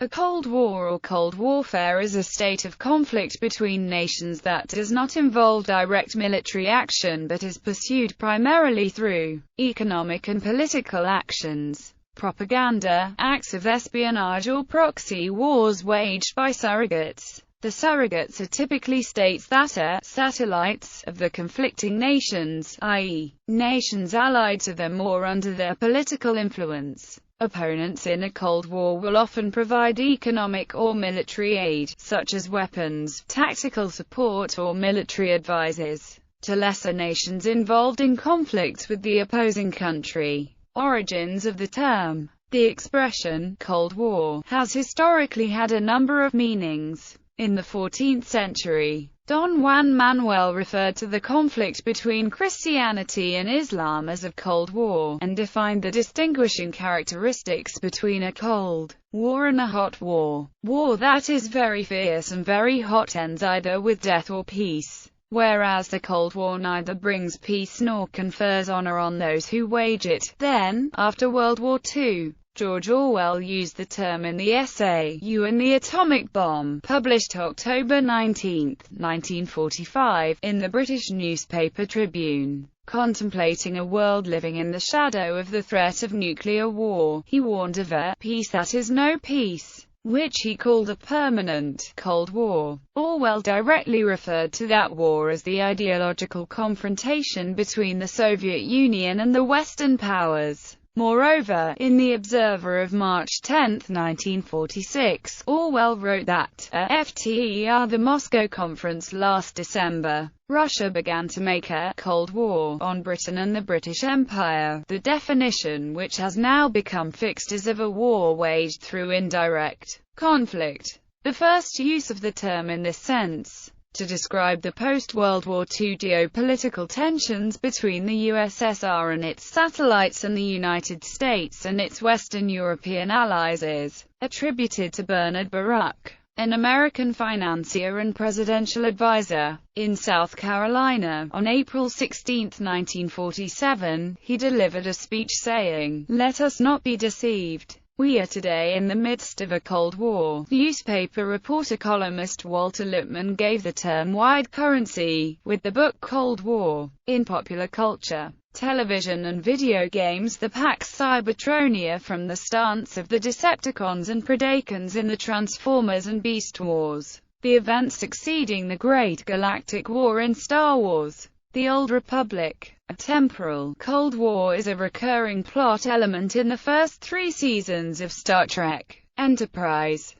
A Cold War or Cold Warfare is a state of conflict between nations that does not involve direct military action but is pursued primarily through economic and political actions, propaganda, acts of espionage or proxy wars waged by surrogates. The surrogates are typically states that are satellites of the conflicting nations, i.e., nations allied to them or under their political influence. Opponents in a Cold War will often provide economic or military aid, such as weapons, tactical support or military advices, to lesser nations involved in conflicts with the opposing country. Origins of the term. The expression, Cold War, has historically had a number of meanings. In the 14th century, Don Juan Manuel referred to the conflict between Christianity and Islam as a Cold War, and defined the distinguishing characteristics between a Cold War and a Hot War. War that is very fierce and very hot ends either with death or peace, whereas the Cold War neither brings peace nor confers honor on those who wage it. Then, after World War II, George Orwell used the term in the essay You and the Atomic Bomb, published October 19, 1945, in the British newspaper Tribune. Contemplating a world living in the shadow of the threat of nuclear war, he warned of a peace that is no peace, which he called a permanent Cold War. Orwell directly referred to that war as the ideological confrontation between the Soviet Union and the Western powers. Moreover, in The Observer of March 10, 1946, Orwell wrote that, after the Moscow Conference last December, Russia began to make a Cold War on Britain and the British Empire. The definition, which has now become fixed, is of a war waged through indirect conflict. The first use of the term in this sense, to describe the post-World War II geopolitical tensions between the USSR and its satellites and the United States and its Western European allies, is attributed to Bernard Baruch, an American financier and presidential advisor. In South Carolina, on April 16, 1947, he delivered a speech saying, "Let us not be deceived. We are today in the midst of a Cold War." Newspaper reporter columnist Walter Lippmann gave the term wide currency, with the book Cold War. In popular culture, television and video games, the Pax Cybertronia, from the stance of the Decepticons and Predacons in the Transformers and Beast Wars, the events succeeding the Great Galactic War in Star Wars, The Old Republic. A temporal Cold War is a recurring plot element in the first 3 seasons of Star Trek: Enterprise.